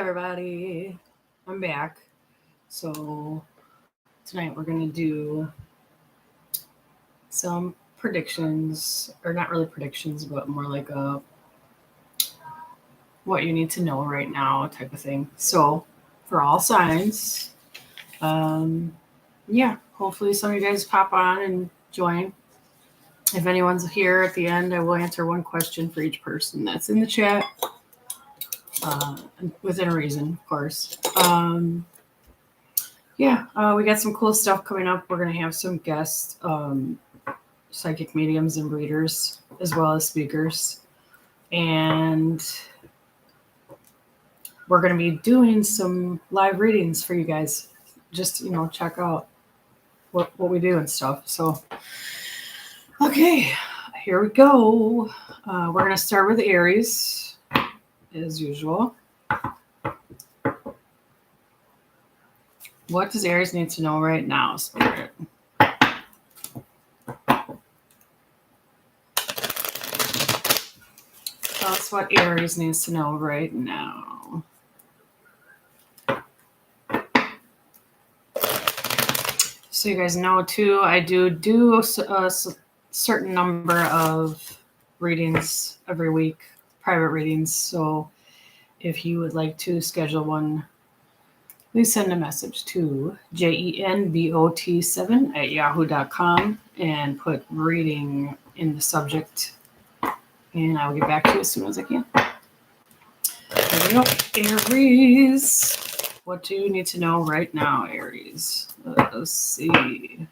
everybody. I'm back. So tonight we're going to do some predictions, or not really predictions, but more like a what you need to know right now type of thing. So for all signs, yeah, hopefully some of you guys pop on and join. If anyone's here at the end, I will answer one question for each person that's in the chat, within a reason, of course. We got some cool stuff coming up. We're going to have some guests, psychic mediums and readers, as well as speakers. And we're going to be doing some live readings for you guys. Just, check out what we do and stuff. So, okay, here we go. We're going to start with Aries, as usual. What does Aries need to know right now, Spirit? Tell us what Aries needs to know right now. So you guys know, too, I do a certain number of readings every week, private readings. So if you would like to schedule one, please send a message to jenbot7@yahoo.com and put reading in the subject, and I'll get back to you as soon as I can. There we go. Aries. What do you need to know right now, Aries? Let's see.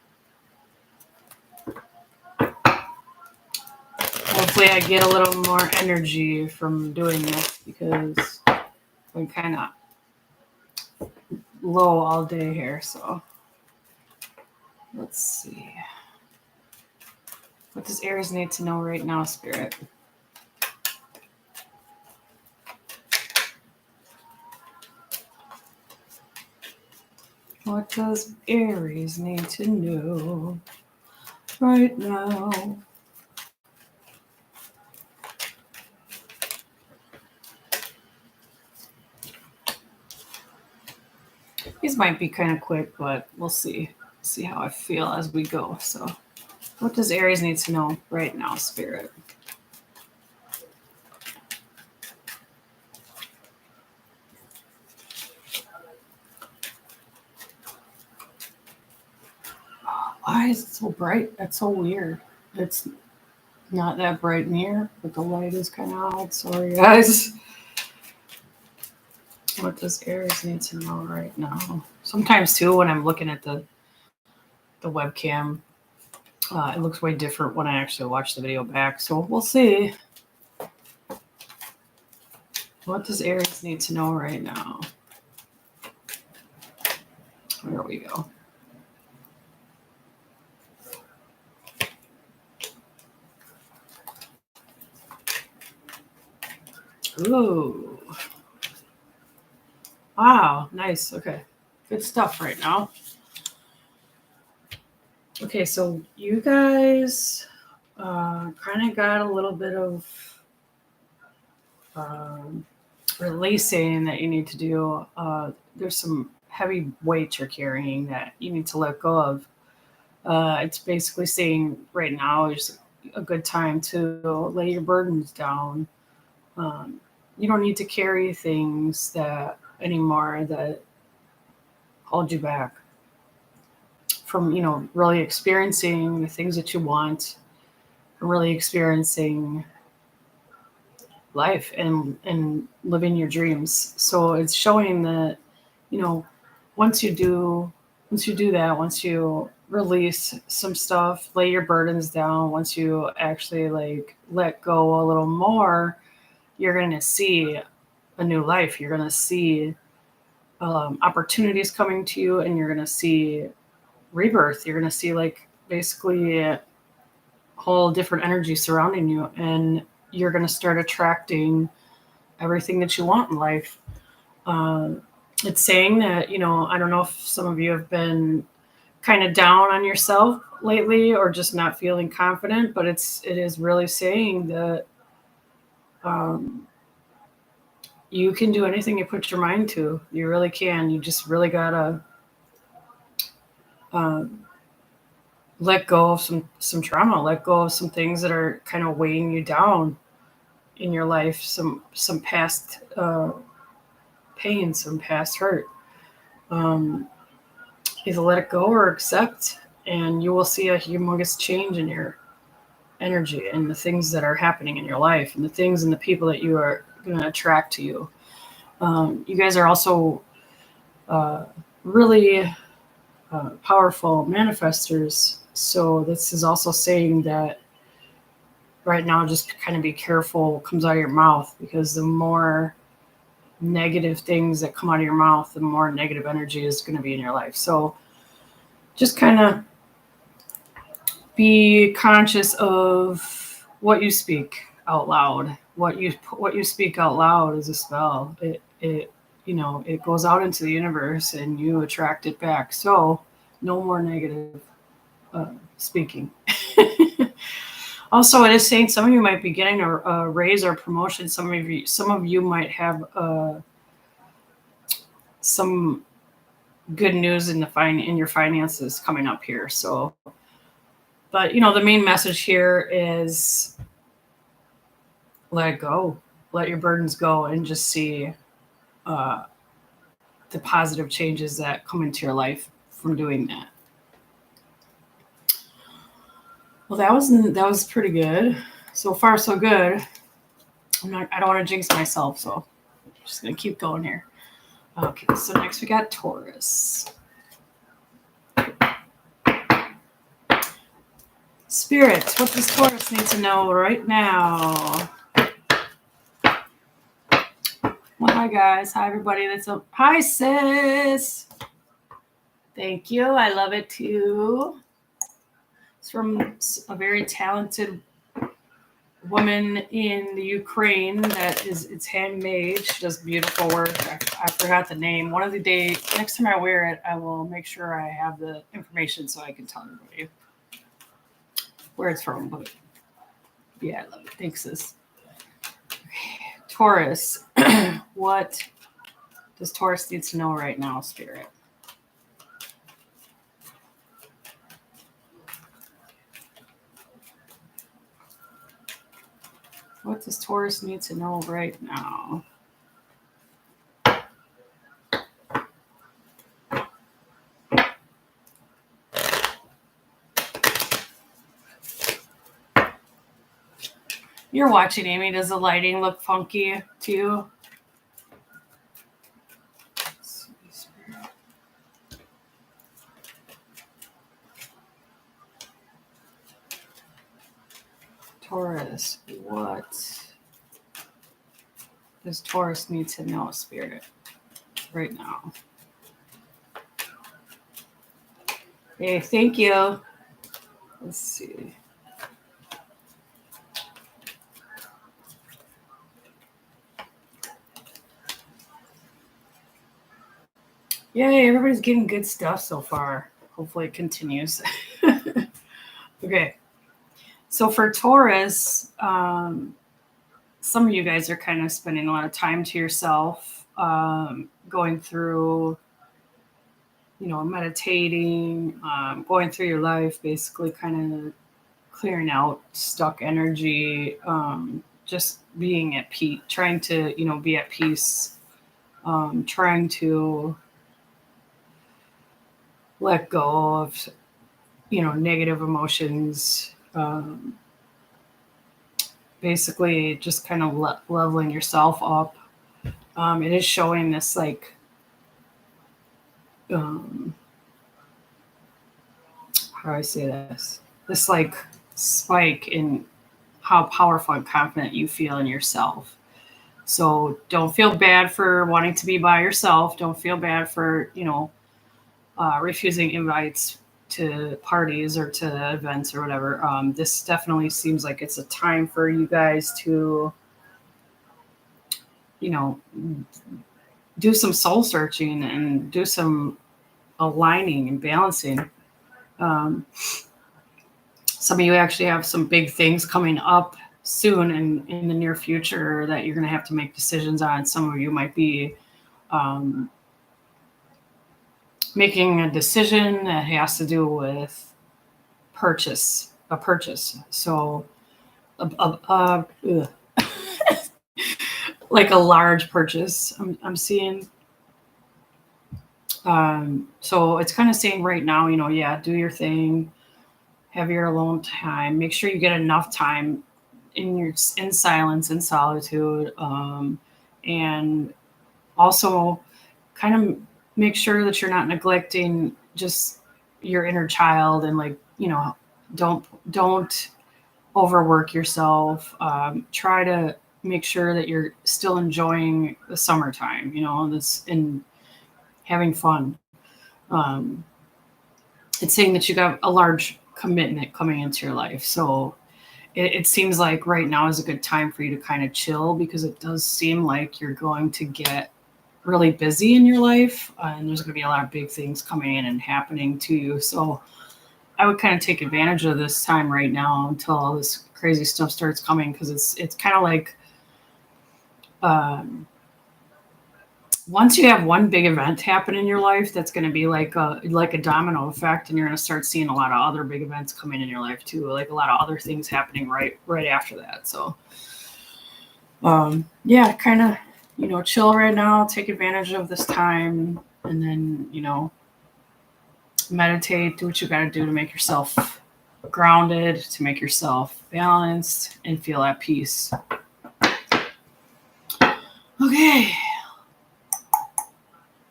Hopefully I get a little more energy from doing this because I'm kind of low all day here. So let's see. What does Aries need to know right now, Spirit? What does Aries need to know right now? These might be kind of quick, but we'll see. See how I feel as we go. So, what does Aries need to know right now, Spirit? Why is it so bright? That's so weird. It's not that bright in here, but the light is kind of odd. Sorry, guys. What does Aries need to know right now? Sometimes, too, when I'm looking at the webcam, it looks way different when I actually watch the video back. So we'll see. What does Aries need to know right now? There we go. Ooh. Wow, nice. Okay. Good stuff right now. Okay, so you guys kind of got a little bit of releasing that you need to do. There's some heavy weight you're carrying that you need to let go of. It's basically saying right now is a good time to lay your burdens down. You don't need to carry things anymore that hold you back from, really experiencing the things that you want, really experiencing life and living your dreams. So it's showing that, once you do that, once you release some stuff, lay your burdens down, once you actually let go a little more, you're going to see a new life. You're going to see opportunities coming to you, and you're going to see rebirth. You're going to see basically a whole different energy surrounding you, and you're going to start attracting everything that you want in life. It's saying that, I don't know if some of you have been kind of down on yourself lately or just not feeling confident, but it is really saying that you can do anything you put your mind to. You really can. You just really gotta uh, let go of some trauma, let go of some things that are kind of weighing you down in your life, some past pain, some past hurt. Um, Either let it go or accept, and you will see a humongous change in your energy and the things that are happening in your life and the things and the people that you are going to attract to you. You guys are also uh, really powerful manifestors. So this is also saying that right now, just kind of be careful what comes out of your mouth, because the more negative things that come out of your mouth, the more negative energy is going to be in your life. So just kind of be conscious of what you speak out loud. What you speak out loud is a spell. It goes out into the universe and you attract it back. So no more negative speaking. Also, it is saying some of you might be getting a raise or promotion. Some of you might have some good news in your finances coming up here. So, but the main message here is let it go, let your burdens go, and just see uh, the positive changes that come into your life from doing that. Well, that was pretty good. So far, so good. I don't want to jinx myself, so I'm just gonna keep going here. Okay, so next we got Taurus. Spirit, what does Taurus need to know right now? Well, hi guys. Hi everybody that's up. Hi sis. Thank you. I love it too. It's from a very talented woman in the Ukraine it's handmade. She does beautiful work. I forgot the name. One of the days, next time I wear it, I will make sure I have the information so I can tell everybody where it's from. But yeah, I love it. Thanks, sis. Okay. Taurus. What does Taurus need to know right now, Spirit? What does Taurus need to know right now? You're watching, Amy. Does the lighting look funky to you? Taurus, what does Taurus need to know, Spirit, right now? Hey, thank you. Let's see. Yay, everybody's getting good stuff so far. Hopefully it continues. Okay. So for Taurus, some of you guys are kind of spending a lot of time to yourself, going through, meditating, going through your life, basically kind of clearing out stuck energy, just being at peace, trying to, be at peace, trying to let go of, negative emotions, basically just kind of leveling yourself up. It is showing this like, how do I say this like spike in how powerful and confident you feel in yourself. So don't feel bad for wanting to be by yourself. Don't feel bad for, refusing invites to parties or to events or whatever. This definitely seems like it's a time for you guys to, do some soul searching and do some aligning and balancing. Some of you actually have some big things coming up soon in the near future that you're going to have to make decisions on. Some of you might be um, making a decision that has to do with a purchase. So, like a large purchase, I'm seeing. So it's kind of saying right now, yeah, do your thing, have your alone time, make sure you get enough time in silence and solitude, and also kind of make sure that you're not neglecting just your inner child, and like, don't overwork yourself. Try to make sure that you're still enjoying the summertime, this, and having fun. um, it's saying that you got a large commitment coming into your life, so it seems like right now is a good time for you to kind of chill, because it does seem like you're going to get really busy in your life, and there's going to be a lot of big things coming in and happening to you. So I would kind of take advantage of this time right now until all this crazy stuff starts coming, because it's kind of like, um, once you have one big event happen in your life, that's going to be like a domino effect, and you're going to start seeing a lot of other big events coming in your life too, like a lot of other things happening right after that. So yeah, kind of, chill right now, take advantage of this time, and then, meditate, do what you got to do to make yourself grounded, to make yourself balanced and feel at peace. Okay,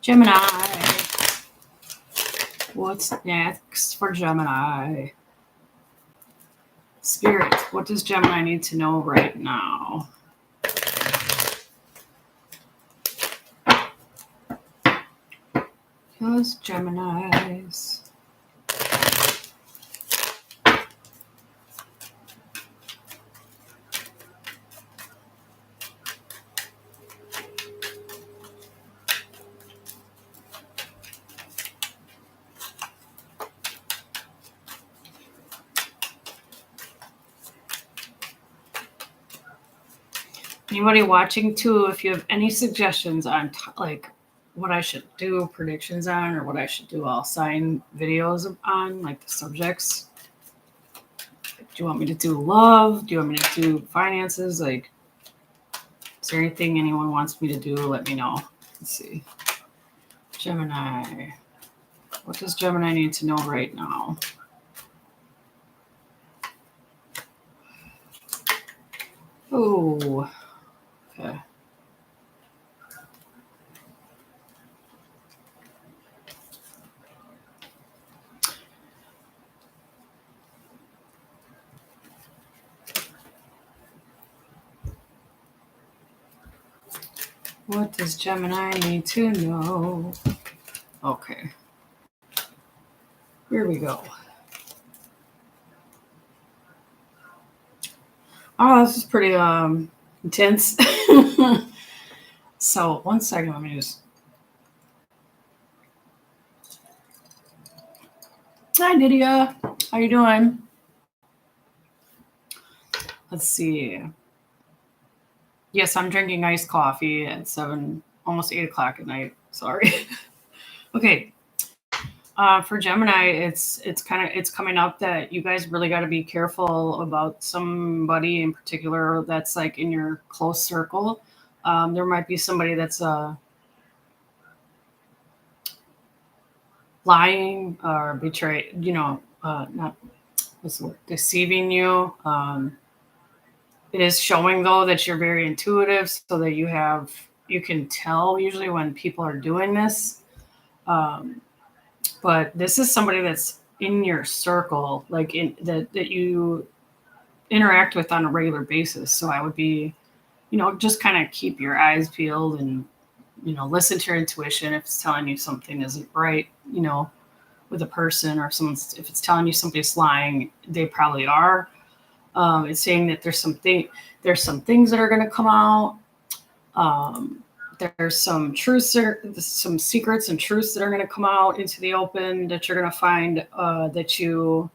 Gemini. What's next for Gemini? Spirit, what does Gemini need to know right now? Those Geminis. Anybody watching too, if you have any suggestions on like what I should do predictions on, or what I should do all sign videos on, like the subjects. Do you want me to do love? Do you want me to do finances? Like, is there anything anyone wants me to do? Let me know. Let's see. Gemini. What does Gemini need to know right now? Oh, okay. What does Gemini need to know? Okay. Here we go. Oh, this is pretty intense. So 1 second, let me just. Hi, Nydia. How you doing? Let's see. Yes, I'm drinking iced coffee at 7, almost 8 o'clock at night. Sorry. Okay. For Gemini, it's coming up that you guys really got to be careful about somebody in particular that's like in your close circle. There might be somebody that's lying or betrayed, not what's the word, deceiving you. It is showing though that you're very intuitive, so that you can tell usually when people are doing this. Um, but this is somebody that's in your circle, like in that you interact with on a regular basis. So I would be, just kind of keep your eyes peeled, and listen to your intuition if it's telling you something isn't right, with a person, or someone's, if it's telling you somebody's lying, they probably are. It's saying that there's some things that are going to come out. Um, there's some truths, some secrets and truths that are going to come out into the open, that you're going to find that you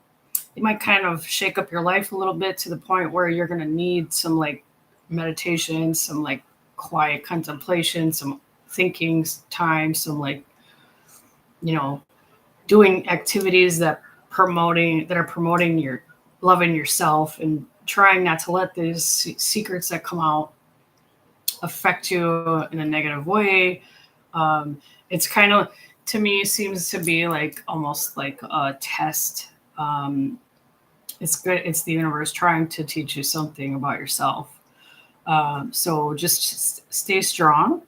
it might kind of shake up your life a little bit to the point where you're going to need some like meditation, some like quiet contemplation, some thinking time, some like, you know, doing activities that are promoting your loving yourself and trying not to let these secrets that come out affect you in a negative way. It's kind of, to me, seems to be like almost like a test. It's good. It's the universe trying to teach you something about yourself. So just stay strong.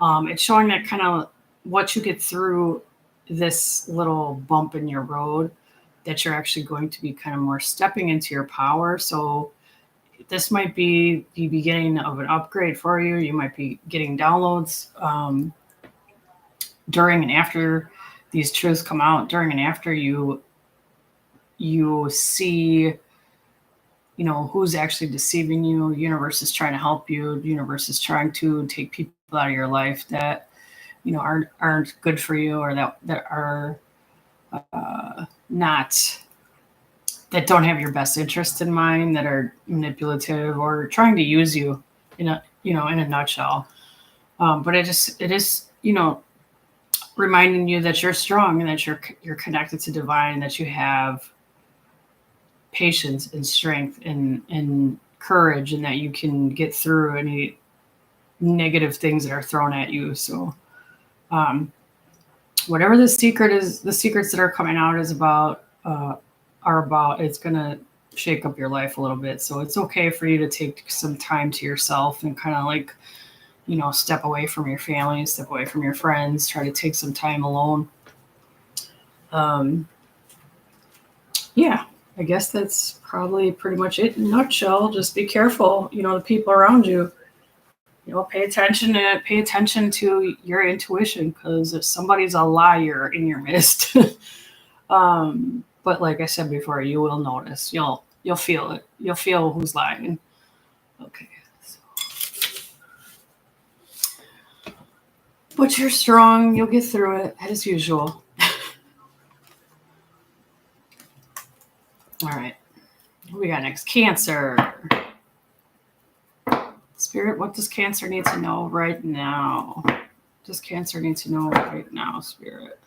It's showing that kind of what you get through this little bump in your road, that you're actually going to be kind of more stepping into your power. So this might be the beginning of an upgrade for you. You might be getting downloads during and after these truths come out, during and after you see, you know, who's actually deceiving you. Universe is trying to help you. Universe is trying to take people out of your life that, you know, aren't good for you, or that are not, that don't have your best interest in mind, that are manipulative or trying to use you in a, you know, in a nutshell. But it is, you know, reminding you that you're strong and that you're connected to divine, that you have patience and strength and courage, and that you can get through any negative things that are thrown at you. So whatever the secret is, the secrets that are coming out is about, are about, it's gonna shake up your life a little bit. So it's okay for you to take some time to yourself and kind of like, you know, step away from your family, step away from your friends, try to take some time alone. Yeah, I guess that's probably pretty much it in a nutshell. Just be careful, you know, the people around you. You know, pay attention to your intuition, because if somebody's a liar in your midst, but like I said before, you will notice. You'll feel it. You'll feel who's lying. Okay. So. But you're strong. You'll get through it as usual. All right. What we got next? Cancer. Spirit, what does Cancer need to know right now? Does Cancer need to know right now, Spirit?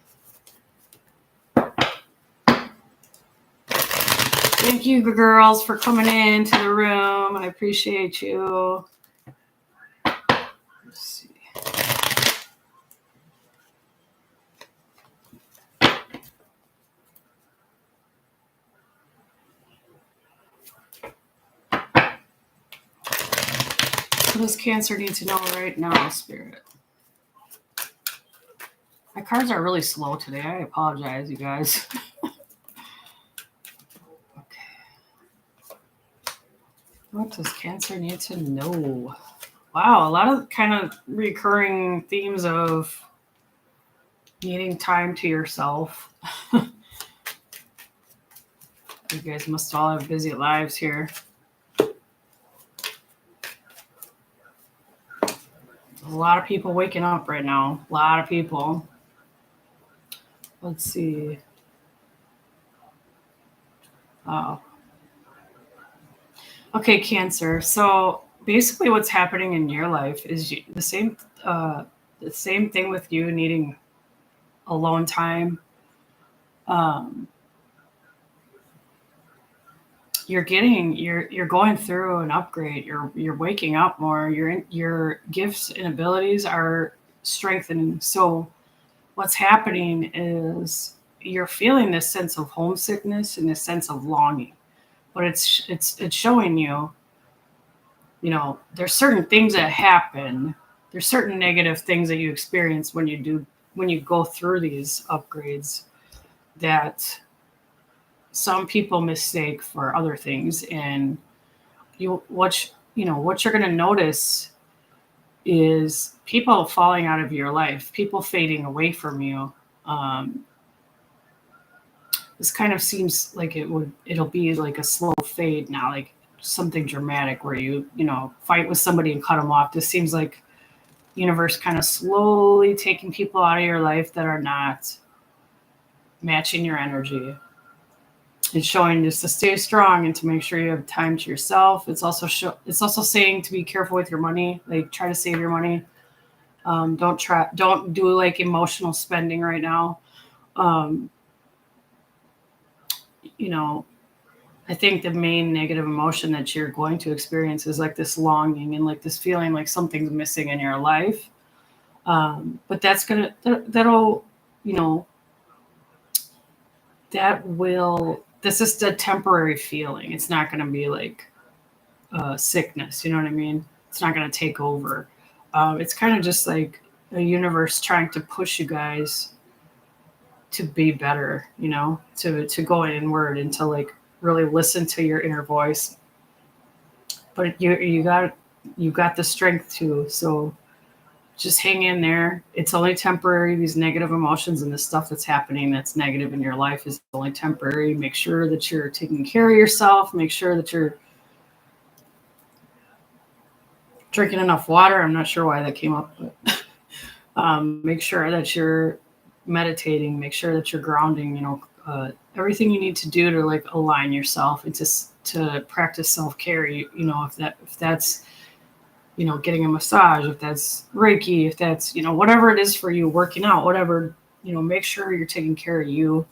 Thank you, girls, for coming into the room. I appreciate you. Let's see. What does Cancer need to know right now, Spirit? My cards are really slow today. I apologize, you guys. What does Cancer need to know? Wow, a lot of kind of recurring themes of needing time to yourself. You guys must all have busy lives here. A lot of people waking up right now. A lot of people. Let's see. Oh. Okay, Cancer. So basically what's happening in your life is the same thing with you needing alone time. You're going through an upgrade. You're waking up more. Your gifts and abilities are strengthening. So what's happening is you're feeling this sense of homesickness and this sense of longing. But it's showing you, you know, there's certain things that happen. There's certain negative things that you experience when you go through these upgrades that some people mistake for other things. And what you're going to notice is people falling out of your life, people fading away from you. This kind of seems like it'll be like a slow fade now, like something dramatic where you fight with somebody and cut them off. This seems like universe kind of slowly taking people out of your life that are not matching your energy. It's showing just to stay strong and to make sure you have time to yourself. It's also saying to be careful with your money. Like try to save your money. Don't do like emotional spending right now. Um, you know, I think the main negative emotion that you're going to experience is like this longing and like this feeling like something's missing in your life. But that'll, you know, this is a temporary feeling. It's not going to be like sickness. You know what I mean? It's not going to take over. It's kind of just like a universe trying to push you guys to be better, you know, to go inward and to like really listen to your inner voice. But you got the strength too. So just hang in there. It's only temporary. These negative emotions and the stuff that's happening that's negative in your life is only temporary. Make sure that you're taking care of yourself. Make sure that you're drinking enough water. I'm not sure why that came up, but make sure that you're meditating. Make sure that you're grounding. You know, everything you need to do to like align yourself and to practice self-care. You know, if that's you know, getting a massage, if that's Reiki, if that's, you know, whatever it is for you, working out, whatever, you know, make sure you're taking care of you.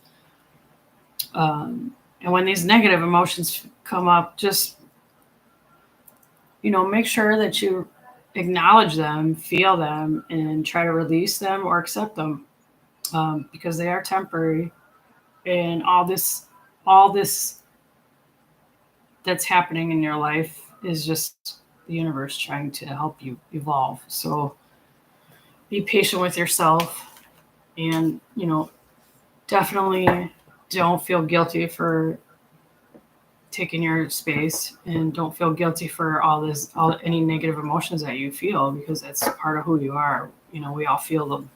And when these negative emotions come up, just, you know, make sure that you acknowledge them, feel them, and try to release them or accept them because they are temporary. And all this that's happening in your life is just the universe trying to help you evolve. So be patient with yourself and, you know, definitely don't feel guilty for taking your space and don't feel guilty for all any negative emotions that you feel because that's part of who you are. You know, we all feel them.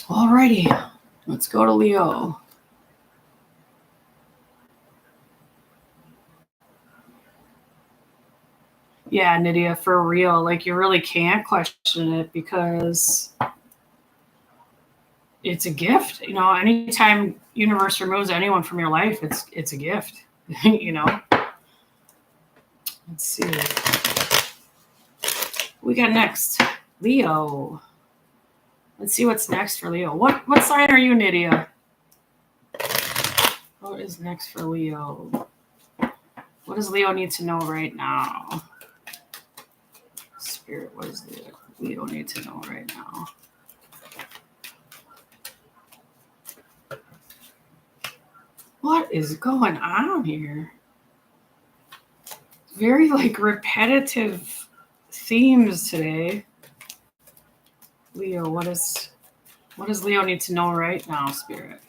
Alrighty, let's go to Leo. Yeah, Nydia, for real. Like you really can't question it because it's a gift. You know, anytime universe removes anyone from your life, it's a gift. You know. Let's see. We got next. Leo. Let's see what's next for Leo. What sign are you, Nydia? What is next for Leo? What does Leo need to know right now? Spirit, what does Leo need to know right now? What is going on here? Very like repetitive themes today. Leo, what does Leo need to know right now, Spirit?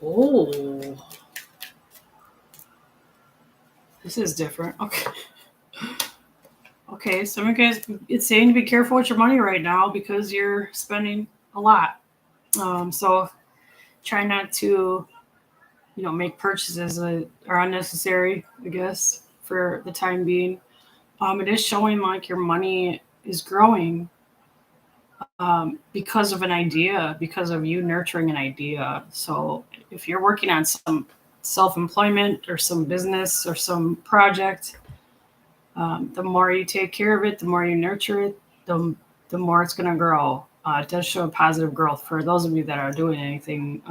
Oh, this is different. Okay. Okay, some of you guys, it's saying to be careful with your money right now because you're spending a lot. So try not to, you know, make purchases that are unnecessary, I guess, for the time being. It is showing like your money is growing because of an idea, because of you nurturing an idea. So if you're working on some self-employment or some business or some project, the more you take care of it, the more you nurture it, the more it's going to grow. It does show a positive growth for those of you that are doing anything.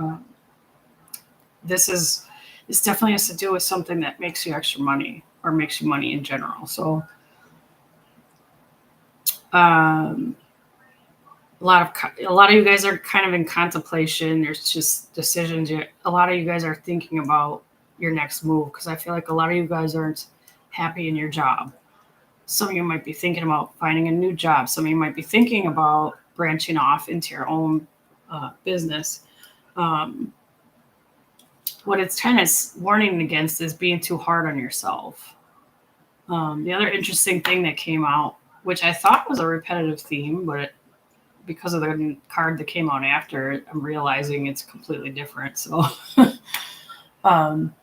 This definitely has to do with something that makes you extra money or makes you money in general. So a lot of you guys are kind of in contemplation. There's just decisions. A lot of you guys are thinking about your next move because I feel like a lot of you guys aren't happy in your job. Some of you might be thinking about finding a new job. Some of you might be thinking about branching off into your own business. What it's kind of warning against is being too hard on yourself. The other interesting thing that came out, which I thought was a repetitive theme, but because of the card that came out after, I'm realizing it's completely different. So Um,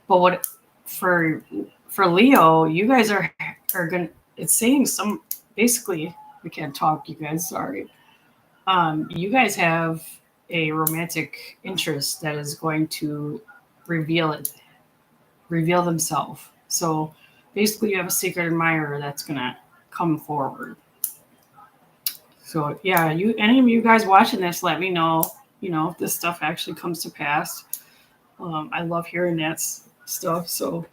but what for Leo, you guys are gonna. It's saying some basically. We can't talk, you guys. Sorry. You guys have a romantic interest that is going to reveal it, reveal themselves. So basically, you have a secret admirer that's gonna come forward. So yeah, you any of you guys watching this, let me know. You know if this stuff actually comes to pass. I love hearing that stuff. So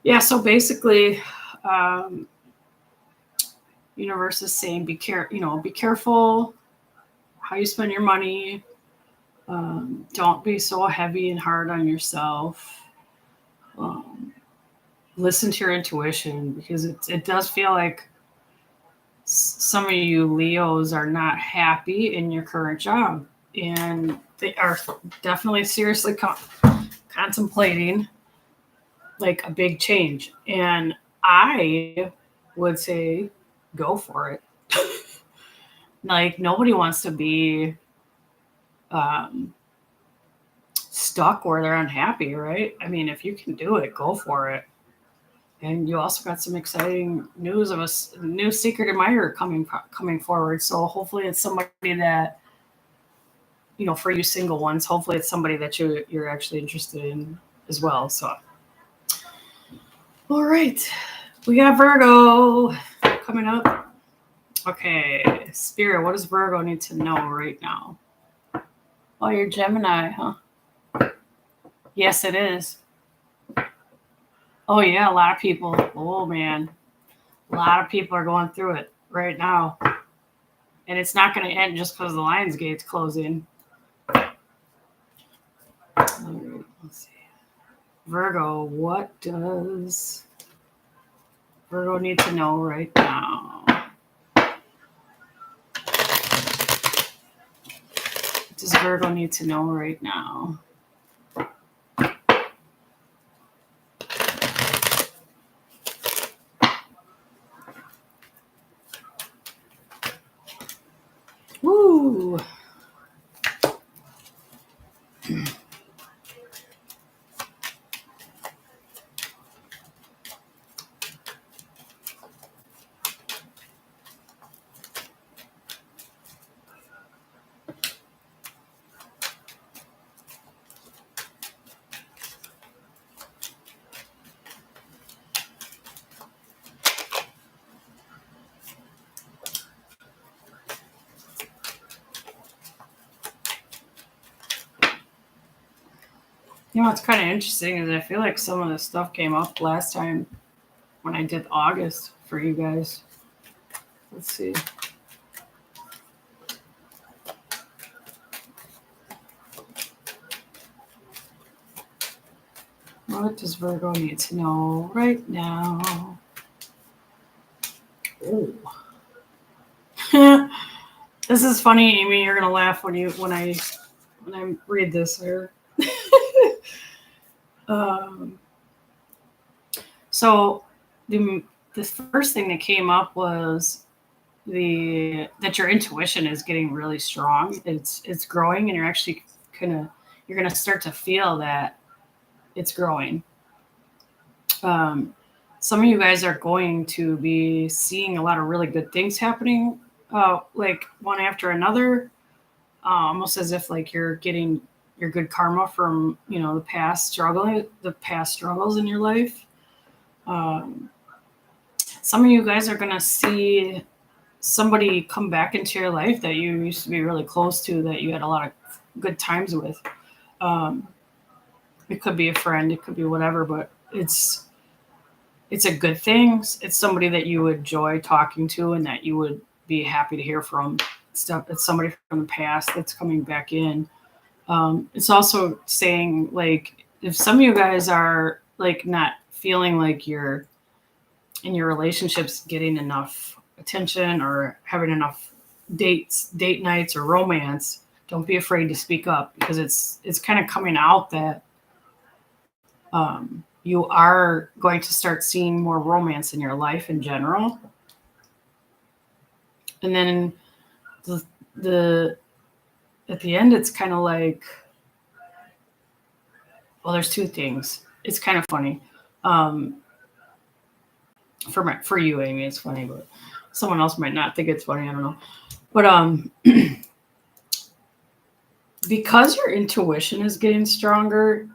yeah, so basically, um, universe is saying be careful how you spend your money. Don't be so heavy and hard on yourself. Um, Listen to your intuition because it does feel like some of you Leos are not happy in your current job, and they are definitely seriously contemplating like a big change. And I would say go for it. Like nobody wants to be um, stuck where they're unhappy, right? I mean, if you can do it, go for it. And you also got some exciting news of a new secret admirer coming forward. So hopefully it's somebody that, for you single ones, hopefully it's somebody that you're actually interested in as well. So all right, we got Virgo coming up. Okay, Spirit, what does Virgo need to know right now? Oh, you're Gemini, huh? Yes, it is. Oh yeah, a lot of people. Oh man, a lot of people are going through it right now, and it's not going to end just because the Lions Gate's closing. All right, let's see. Virgo, what does Virgo need to know right now? What does Virgo need to know right now? Woo! What's kind of interesting is I feel like some of the stuff came up last time when I did August for you guys. Let's see. What does Virgo need to know right now? Oh. This is funny, Amy. You're gonna laugh when I read this here. um, so the first thing that came up was that your intuition is getting really strong. It's growing, and you're gonna start to feel that it's growing. Some of you guys are going to be seeing a lot of really good things happening, like one after another, almost as if like you're getting your good karma from the past struggles in your life. Um, some of you guys are gonna see somebody come back into your life that you used to be really close to, that you had a lot of good times with. Um, it could be a friend, it could be whatever, but it's a good thing. It's somebody that you enjoy talking to and that you would be happy to hear from. It's somebody from the past that's coming back in. It's also saying like if some of you guys are like not feeling like you're in your relationships getting enough attention or having enough date nights or romance, don't be afraid to speak up, because it's kind of coming out that you are going to start seeing more romance in your life in general. And then the at the end, it's kind of like well, there's two things. It's kind of funny. Um, for you, Amy, it's funny, but someone else might not think it's funny. I don't know. But because your intuition is getting stronger,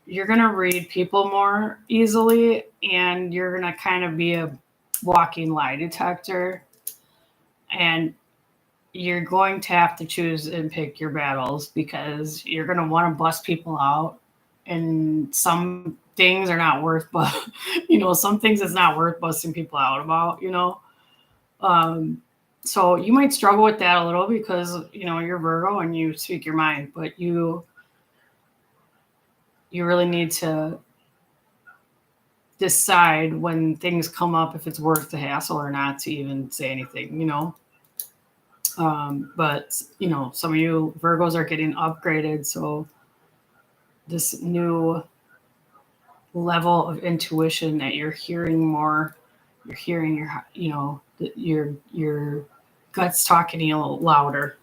you're gonna read people more easily, and you're gonna kind of be a walking lie detector, and you're going to have to choose and pick your battles because you're going to want to bust people out, and some things are not worth but some things it's not worth busting people out about. um so you might struggle with that a little because you're Virgo and you speak your mind, but you really need to decide when things come up if it's worth the hassle or not to even say anything. But some of you Virgos are getting upgraded, so this new level of intuition that you're hearing more, you're hearing your guts talking to you a little louder.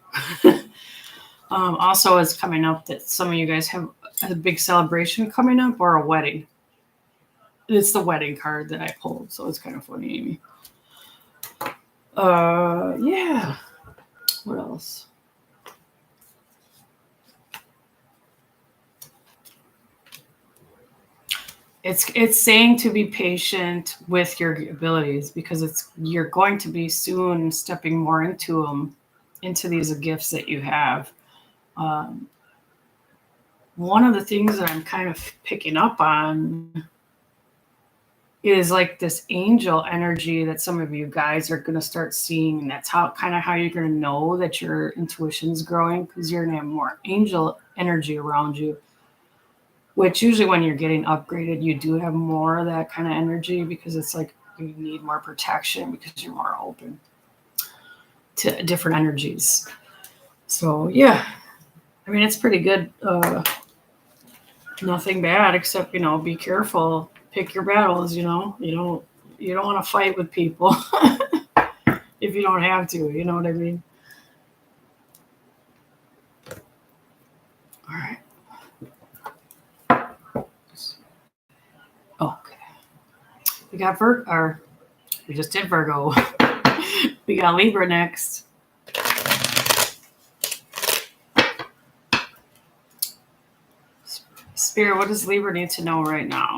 Also, it's coming up that some of you guys have a big celebration coming up or a wedding. It's the wedding card that I pulled, so it's kind of funny, Amy. Yeah. What else? It's saying to be patient with your abilities because you're going to be soon stepping more into them, into these gifts that you have. Um, One of the things that I'm kind of picking up on is like this angel energy that some of you guys are going to start seeing, and that's how you're going to know that your intuition's growing, because you're going to have more angel energy around you, which usually when you're getting upgraded you do have more of that kind of energy because it's like you need more protection because you're more open to different energies. So yeah, I mean, it's pretty good. Nothing bad except be careful, pick your battles. You don't want to fight with people if you don't have to. You know what I mean? All right. Okay. We just did Virgo. We got Libra next. Spirit, what does Libra need to know right now?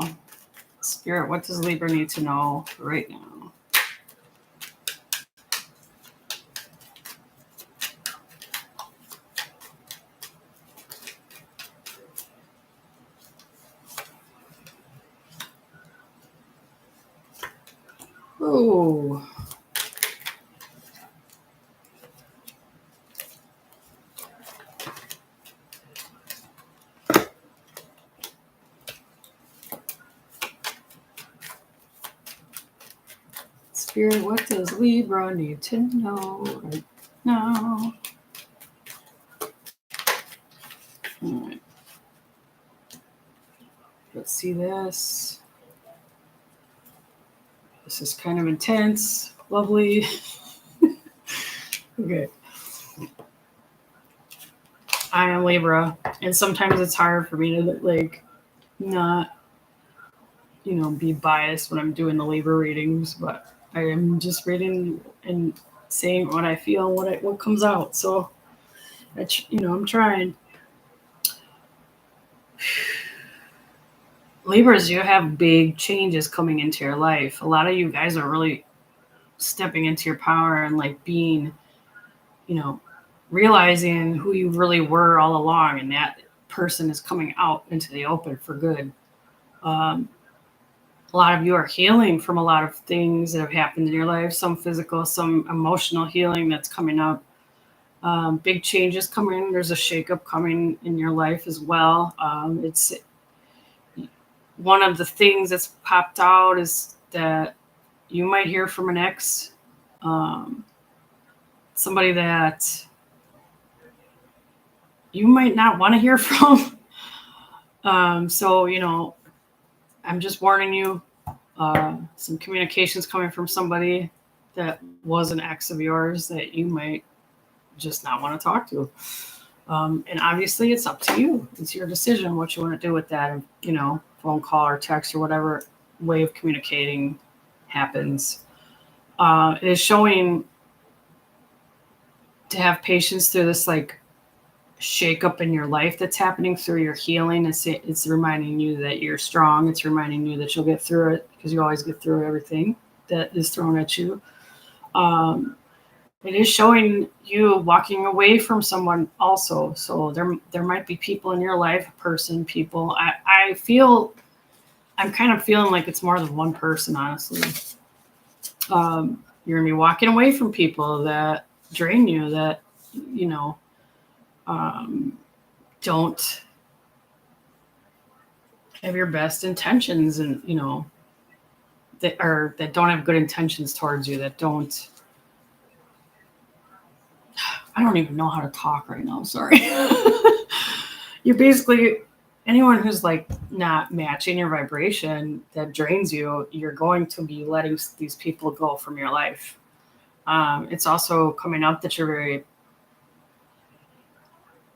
Spirit, what does Libra need to know right now? Oh. Spirit, what does Libra need to know right now? All right. Let's see this. This is kind of intense. Lovely. Okay. I am Libra, and sometimes it's hard for me to not be biased when I'm doing the Libra readings, but I am just reading and saying what I feel, what comes out. So I'm trying. Libras, you have big changes coming into your life. A lot of you guys are really stepping into your power and being, realizing who you really were all along, and that person is coming out into the open for good. A lot of you are healing from a lot of things that have happened in your life, some physical, some emotional healing that's coming up. Big changes coming. There's a shakeup coming in your life as well. It's one of the things that's popped out is that you might hear from an ex, somebody that you might not want to hear from. So, I'm just warning you, some communications coming from somebody that was an ex of yours that you might just not want to talk to. And obviously, it's up to you. It's your decision what you want to do with that. Phone call or text or whatever way of communicating happens. It is showing to have patience through this like shake up in your life that's happening through your healing. It's reminding you that you're strong. It's reminding you that you'll get through it because you always get through everything that is thrown at you. It is showing you walking away from someone also. So there might be people in your life, people. I'm kind of feeling like it's more than one person, honestly. You're gonna be walking away from people that drain you, that you know don't have your best intentions, and that don't have good intentions towards you. That don't. I don't even know how to talk right now. Sorry. You're basically anyone who's like not matching your vibration that drains you. You're going to be letting these people go from your life. It's also coming up that you're very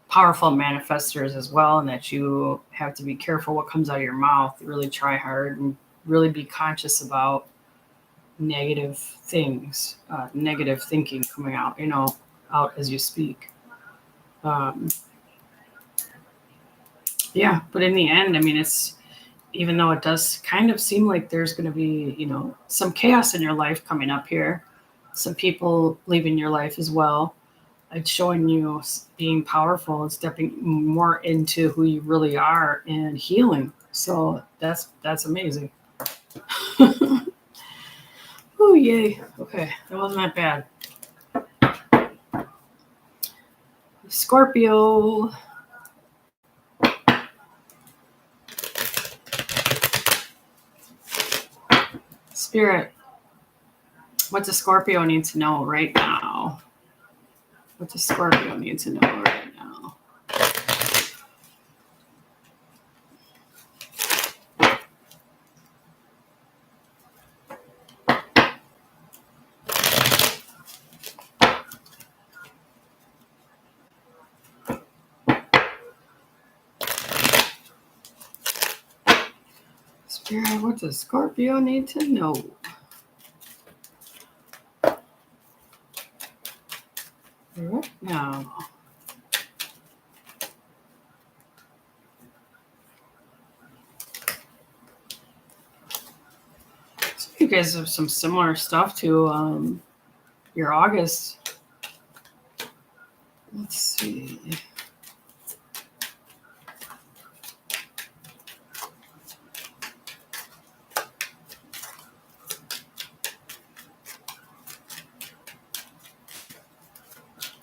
powerful manifestors as well, and that you have to be careful what comes out of your mouth. Really try hard and really be conscious about negative things, negative thinking coming out, out as you speak. Yeah, but in the end, I mean, it's even though it does kind of seem like there's going to be, some chaos in your life coming up here, some people leaving your life as well. It's showing you being powerful and stepping more into who you really are and healing. So that's amazing. Oh, yay. Okay, that wasn't that bad. Scorpio. Spirit, what does Scorpio need to know right now? What does Scorpio need to know right now? Spirit, what does Scorpio need to know? Right now. So you guys have some similar stuff to your August. Let's see.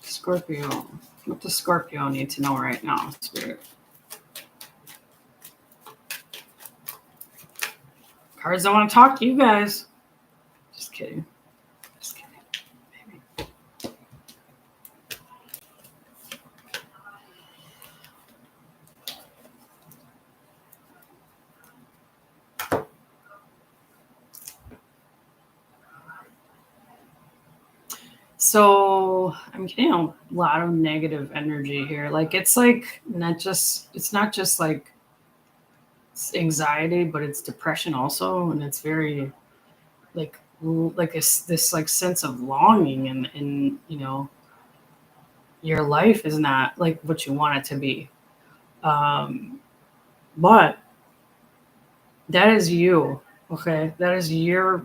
Scorpio. What does Scorpio need to know right now, Spirit? Cards don't want to talk to you guys. Just kidding. Just kidding. Maybe. So I'm getting a lot of negative energy here. Like it's not just like anxiety, but it's depression also, and it's very like this like sense of longing, and your life is not like what you want it to be. But that is you, okay? That is your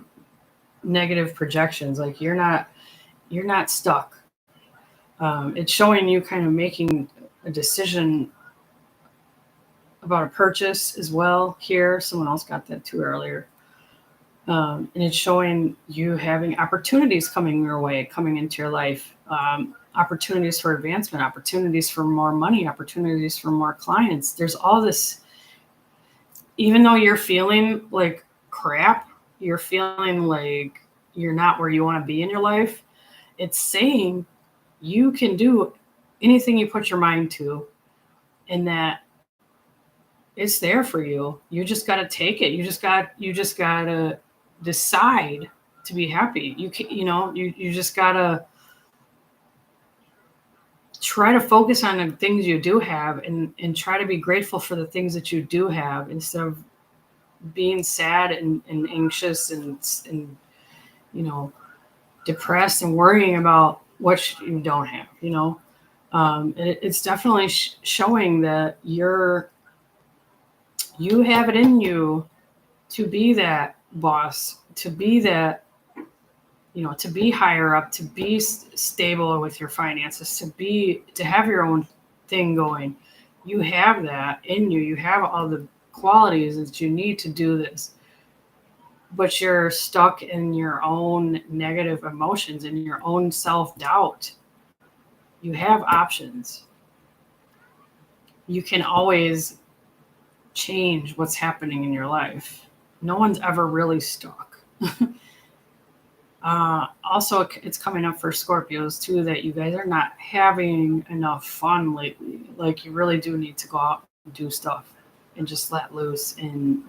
negative projections. Like you're not stuck. It's showing you kind of making a decision about a purchase as well here. Someone else got that too earlier. And it's showing you having opportunities coming your way, coming into your life, opportunities for advancement, opportunities for more money, opportunities for more clients. There's all this, even though you're feeling like crap, you're feeling like you're not where you want to be in your life. It's saying you can do anything you put your mind to, and that it's there for you. You just got to take it. You just got to decide to be happy. You can, you just got to try to focus on the things you do have, and try to be grateful for the things that you do have instead of being sad and anxious and you know depressed and worrying about what you don't have. It's definitely showing that you have it in you to be that boss, to be that, to be higher up, to be stable with your finances, to have your own thing going. You have that in you. You have all the qualities that you need to do this, but you're stuck in your own negative emotions and your own self-doubt. You have options. You can always change what's happening in your life. No one's ever really stuck. Also, it's coming up for Scorpios too that you guys are not having enough fun lately. Like, you really do need to go out and do stuff and just let loose and,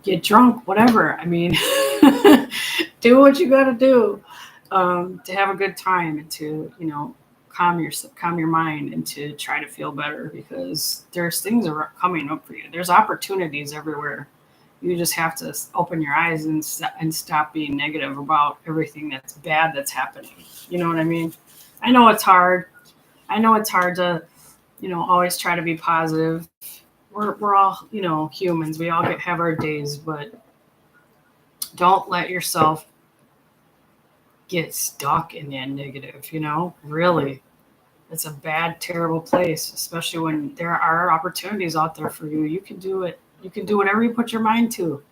get drunk, whatever. I mean, do what you got to do to have a good time and to, calm your mind and to try to feel better, because there's things are coming up for you. There's opportunities everywhere. You just have to open your eyes and stop being negative about everything that's bad that's happening. You know what I mean? I know it's hard. I know it's hard to, always try to be positive. We're all, humans. We all have our days, but don't let yourself get stuck in that negative, really. It's a bad, terrible place, especially when there are opportunities out there for you. You can do it. You can do whatever you put your mind to.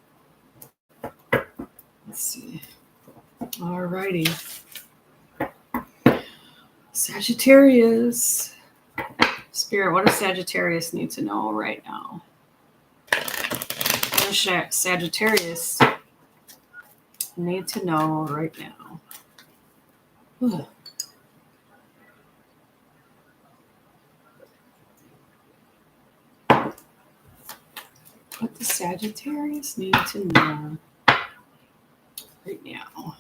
Let's see. All righty. Sagittarius. Spirit, what does Sagittarius need to know right now? What does Sagittarius need to know right now? Ugh. What does Sagittarius need to know right now?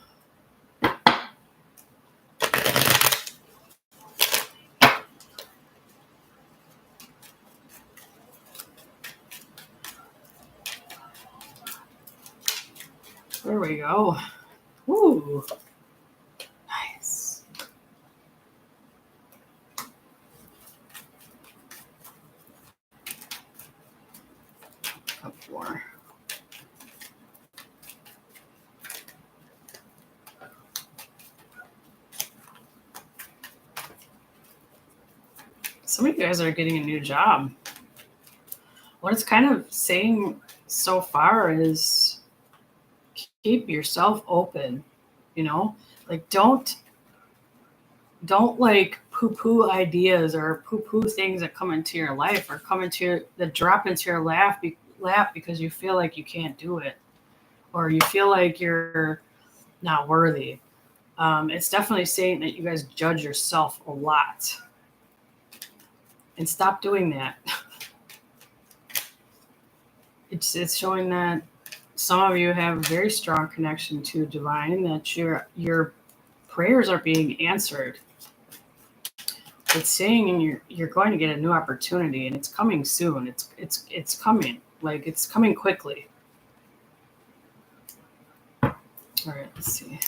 There we go. Ooh, nice. Up 4. Some of you guys are getting a new job. What it's kind of saying so far is keep yourself open, like don't like poo-poo ideas or poo-poo things that come into your life or that drop into your lap because you feel like you can't do it or you feel like you're not worthy. It's definitely saying that you guys judge yourself a lot, and stop doing that. It's showing that some of you have a very strong connection to divine, that your prayers are being answered. It's saying you're going to get a new opportunity, and it's coming soon. It's coming. Like, it's coming quickly. All right, let's see.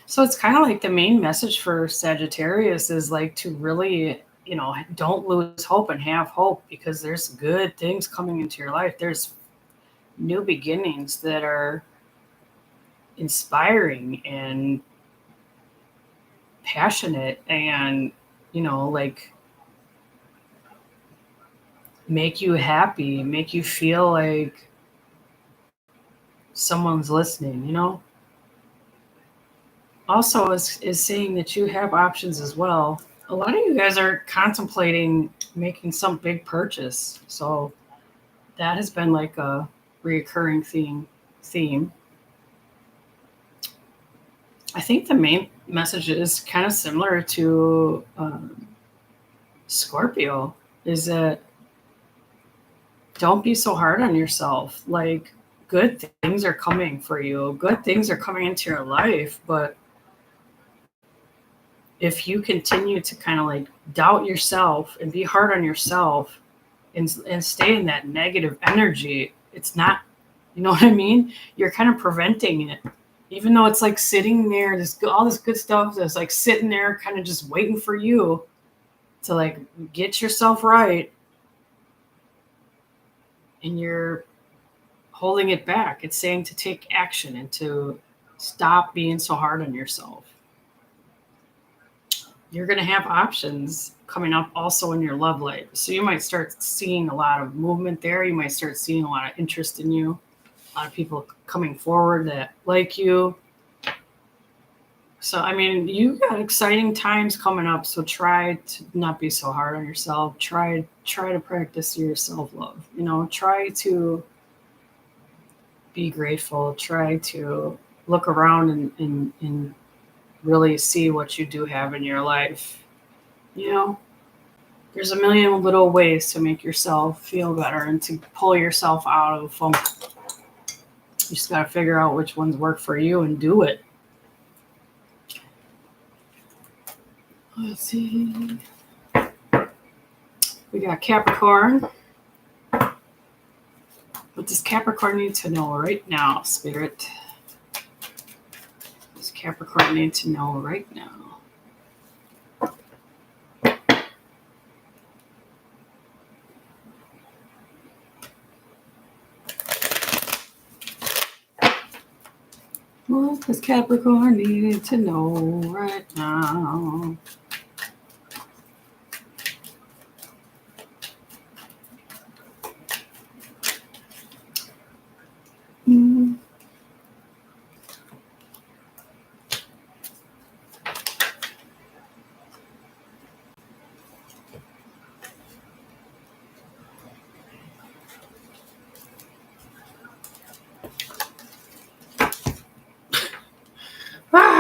So it's kind of like the main message for Sagittarius is like to really, don't lose hope and have hope, because there's good things coming into your life. There's new beginnings that are inspiring and passionate and, like make you happy, make you feel like someone's listening, Also is saying that you have options as well. A lot of you guys are contemplating making some big purchase. So that has been like a reoccurring theme. I think the main message is kind of similar to Scorpio, is that don't be so hard on yourself. Like, good things are coming for you. Good things are coming into your life, but if you continue to kind of like doubt yourself and be hard on yourself and stay in that negative energy, it's not, you know what I mean? You're kind of preventing it. Even though it's like sitting there, all this good stuff that's like sitting there kind of just waiting for you to like get yourself right, and you're holding it back. It's saying to take action and to stop being so hard on yourself. You're going to have options coming up also in your love life. So you might start seeing a lot of movement there. You might start seeing a lot of interest in you, a lot of people coming forward that like you. So, I mean, you got exciting times coming up. So try to not be so hard on yourself. Try to practice your self-love. Try to be grateful. Try to look around and really see what you do have in your life. You know, there's a million little ways to make yourself feel better and to pull yourself out of the funk. You just got to figure out which ones work for you and do it. Let's see. We got Capricorn. What does Capricorn need to know right now, Spirit? What does Capricorn need to know right now? What does Capricorn need to know right now?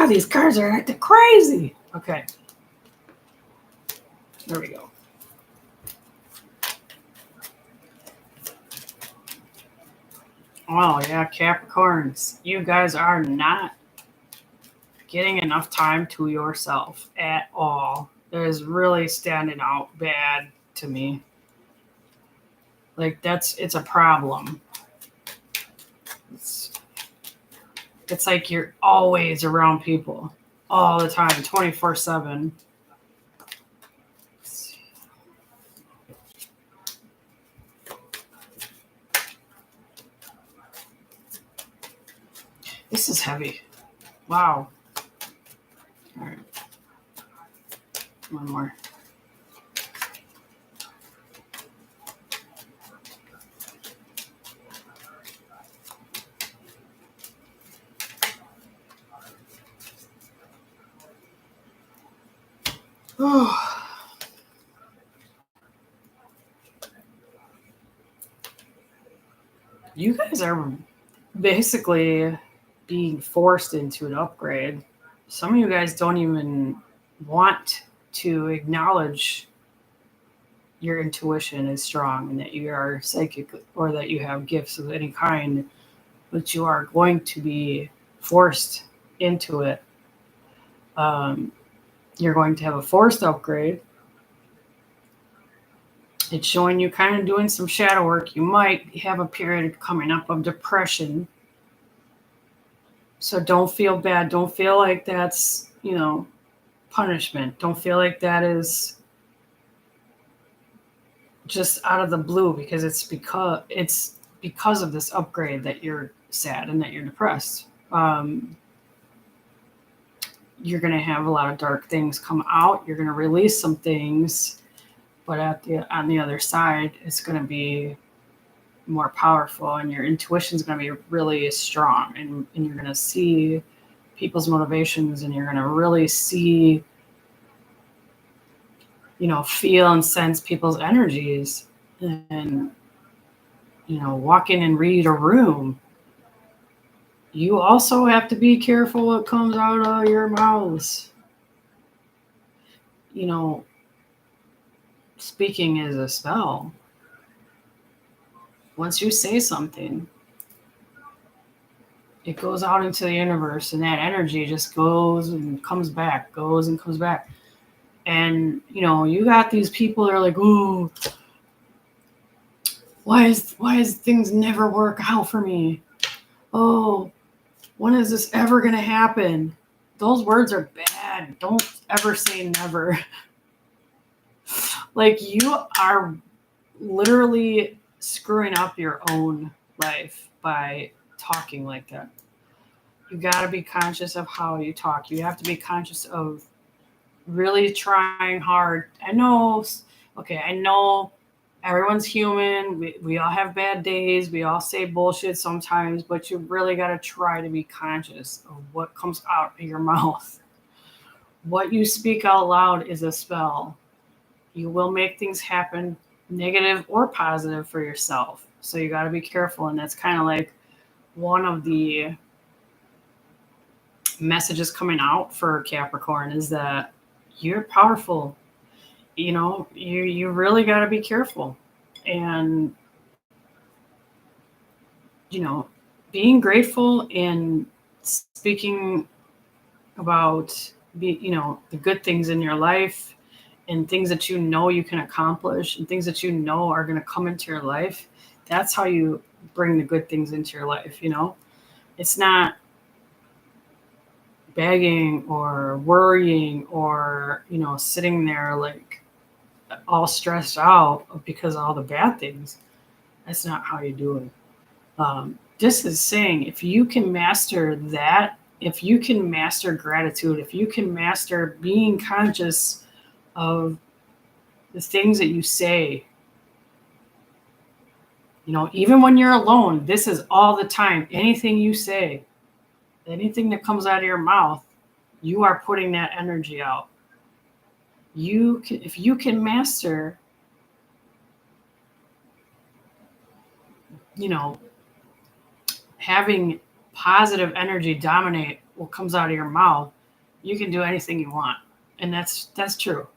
These cards are acting crazy. Okay. There we go. Oh, yeah, Capricorns. You guys are not getting enough time to yourself at all. That is really standing out bad to me. Like, it's a problem. It's like you're always around people all the time, 24/7. This is heavy. Wow. All right. One more. Oh. You guys are basically being forced into an upgrade. Some of you guys don't even want to acknowledge your intuition is strong and that you are psychic or that you have gifts of any kind, but you are going to be forced into it. You're going to have a forced upgrade. It's showing you kind of doing some shadow work. You might have a period coming up of depression. So don't feel bad. Don't feel like that's, punishment. Don't feel like that is just out of the blue because it's because of this upgrade that you're sad and that you're depressed. You're going to have a lot of dark things come out. You're going to release some things, but on the other side, it's going to be more powerful, and your intuition is going to be really strong, and you're going to see people's motivations, and you're going to really see, feel and sense people's energies, and walk in and read a room. You also have to be careful what comes out of your mouths. Speaking is a spell. Once you say something, it goes out into the universe, and that energy just goes and comes back, goes and comes back. And you got these people that are like, "Ooh, why is things never work out for me? Oh, when is this ever gonna happen?" Those words are bad. Don't ever say never. Like, you are literally screwing up your own life by talking like that. You got to be conscious of how you talk. You have to be conscious of really trying hard. I know everyone's human. We all have bad days. We all say bullshit sometimes, but you really got to try to be conscious of what comes out of your mouth. What you speak out loud is a spell. You will make things happen, negative or positive, for yourself. So you got to be careful. And that's kind of like one of the messages coming out for Capricorn, is that you're powerful. You really got to be careful. And, being grateful and speaking about, the good things in your life, and things that you can accomplish, and things that are going to come into your life. That's how you bring the good things into your life. It's not begging or worrying or, sitting there like all stressed out because of all the bad things. That's not how you do it. This is saying, if you can master that, if you can master gratitude, if you can master being conscious of the things that you say, even when you're alone, this is all the time. Anything you say, anything that comes out of your mouth, you are putting that energy out. If you can master, having positive energy dominate what comes out of your mouth, you can do anything you want. And that's true.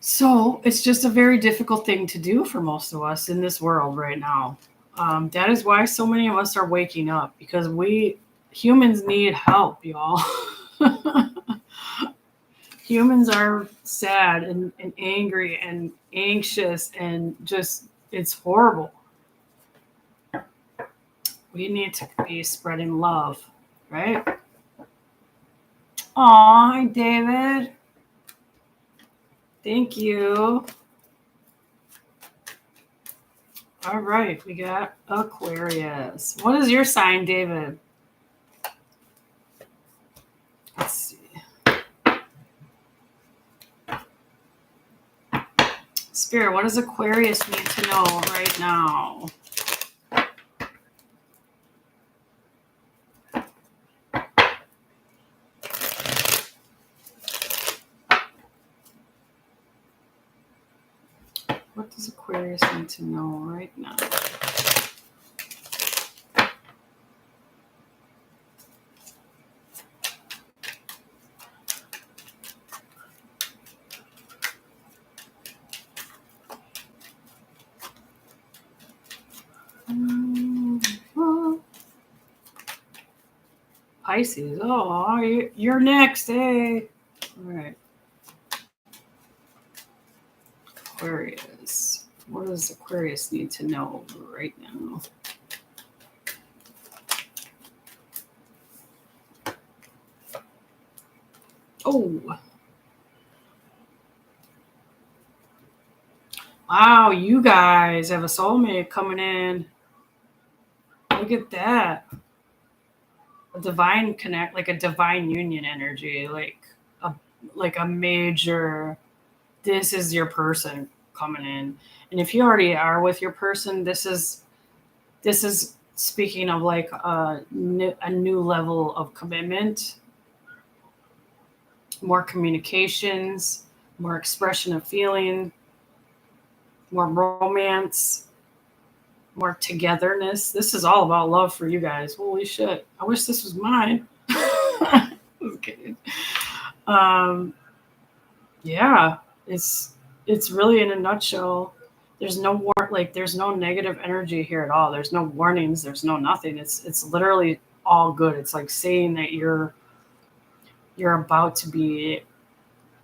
So it's just a very difficult thing to do for most of us in this world right now. That is why so many of us are waking up, because humans need help, y'all. Humans are sad and angry and anxious, and just, it's horrible. We need to be spreading love, right? Aw, hi, David. Thank you. All right, we got Aquarius. What is your sign, David? Let's see. Spirit, what does Aquarius need to know right now? What does Aquarius need to know right now? Pisces. Oh, you're next. Hey. All right. Aquarius. What does Aquarius need to know right now? Oh. Wow, you guys have a soulmate coming in. Look at that. A divine connect, like a divine union energy, like a major, this is your person coming in. And if you already are with your person, this is speaking of like a new level of commitment, more communications, more expression of feeling, more romance, more togetherness. This is all about love for you guys. Holy shit. I wish this was mine. Okay. Yeah, it's really, in a nutshell, There's no there's no negative energy here at all. There's no warnings. There's no nothing. It's literally all good. It's like saying that you're about to be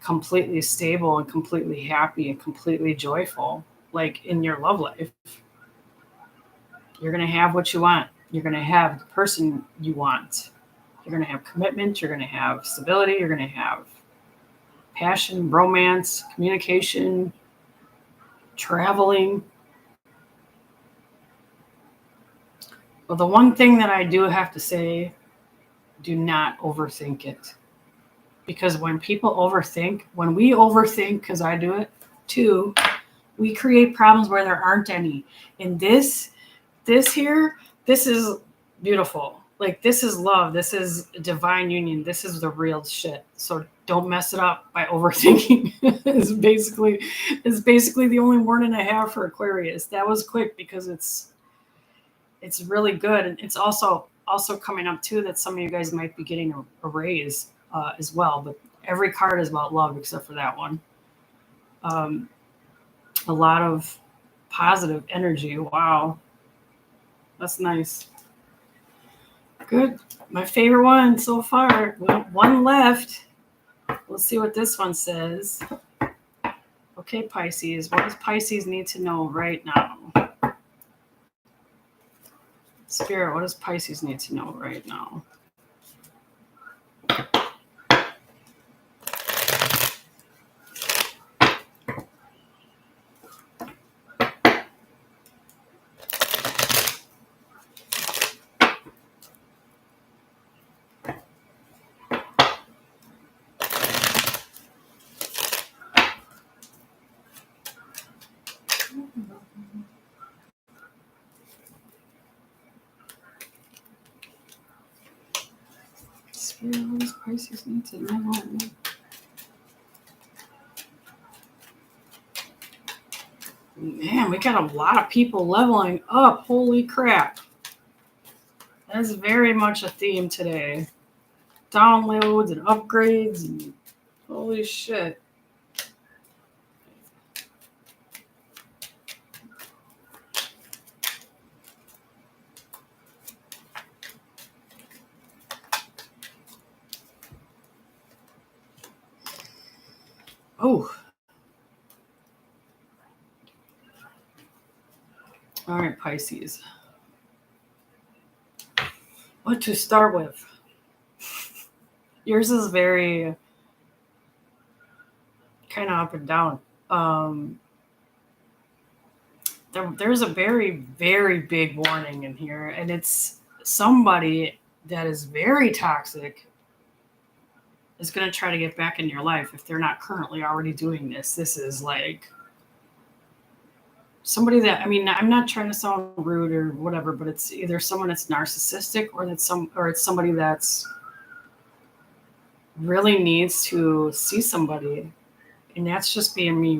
completely stable and completely happy and completely joyful, like in your love life. You're going to have what you want. You're going to have the person you want. You're going to have commitment. You're going to have stability. You're going to have passion, romance, communication, traveling. Well, the one thing that I do have to say, do not overthink it. Because when people overthink, when we overthink, because I do it too, we create problems where there aren't any. And this here, this is beautiful. Like, this is love. This is divine union. This is the real shit. So don't mess it up by overthinking. It's basically the only warning I have for Aquarius. That was quick because it's really good. And it's also coming up too that some of you guys might be getting a raise as well. But every card is about love except for that one. A lot of positive energy. Wow. That's nice. Good. My favorite one so far. One left. Let's see what this one says. Okay, Pisces. What does Pisces need to know right now? Spirit, what does Pisces need to know right now? Spirit, what does Pisces need to know? Man, we got a lot of people leveling up. Holy crap. That's very much a theme today. Downloads and upgrades and holy shit. Oh. All right, Pisces. What to start with? Yours is very kind of up and down. There's a very, very big warning in here, and it's somebody that is very toxic is going to try to get back in your life if they're not currently already doing this. This is like somebody that, I mean, I'm not trying to sound rude or whatever, but it's either someone that's narcissistic or it's somebody that's really needs to see somebody. And that's just being me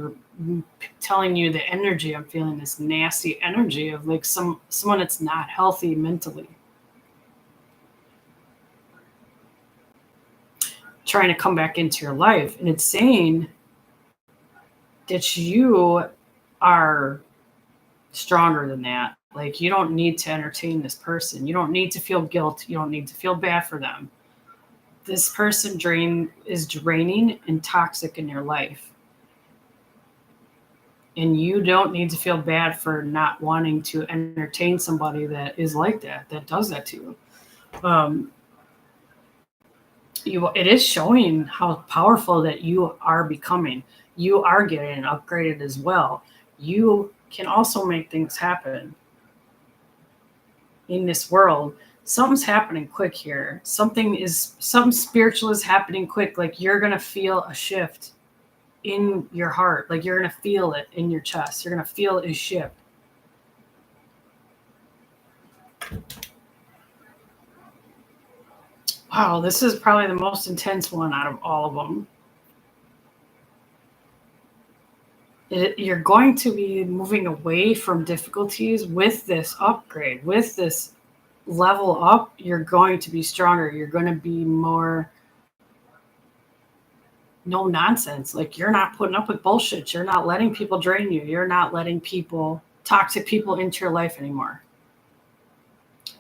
telling you the energy I'm feeling, this nasty energy of like someone that's not healthy mentally. Trying to come back into your life. And it's saying that you are stronger than that. Like, you don't need to entertain this person. You don't need to feel guilt. You don't need to feel bad for them. This person is draining and toxic in your life. And you don't need to feel bad for not wanting to entertain somebody that is like that does that to you. It is showing how powerful that you are becoming. You are getting upgraded as well. You can also make things happen in this world. Something's happening quick here. Something spiritual is happening quick. Like, you're going to feel a shift in your heart. Like, you're going to feel it in your chest. You're going to feel it shift. Wow, this is probably the most intense one out of all of them. You're going to be moving away from difficulties with this upgrade, with this level up. You're going to be stronger. You're going to be more no nonsense. Like, you're not putting up with bullshit. You're not letting people drain you. You're not letting toxic people into your life anymore.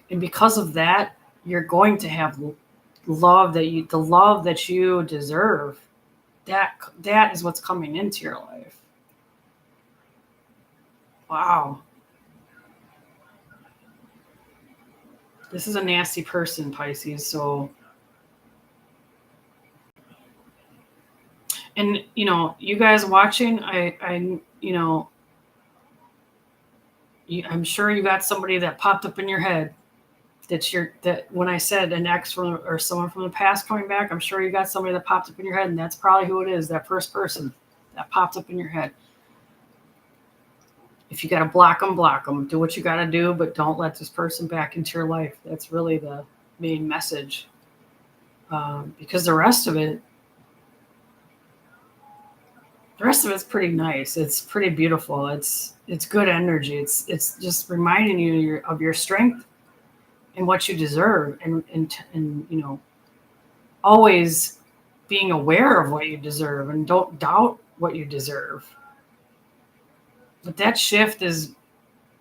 And because of that, you're going to have the love that you deserve. That is what's coming into your life. Wow. This is a nasty person, Pisces. So, and you guys watching, I'm sure you got somebody that popped up in your head. That when I said an ex or someone from the past coming back, I'm sure you got somebody that popped up in your head, and that's probably who it is. That first person that popped up in your head. If you got to block them. Do what you got to do, but don't let this person back into your life. That's really the main message. Because the rest of it's pretty nice. It's pretty beautiful. It's good energy. It's just reminding you of your strength and what you deserve, and always being aware of what you deserve, and don't doubt what you deserve. But that shift is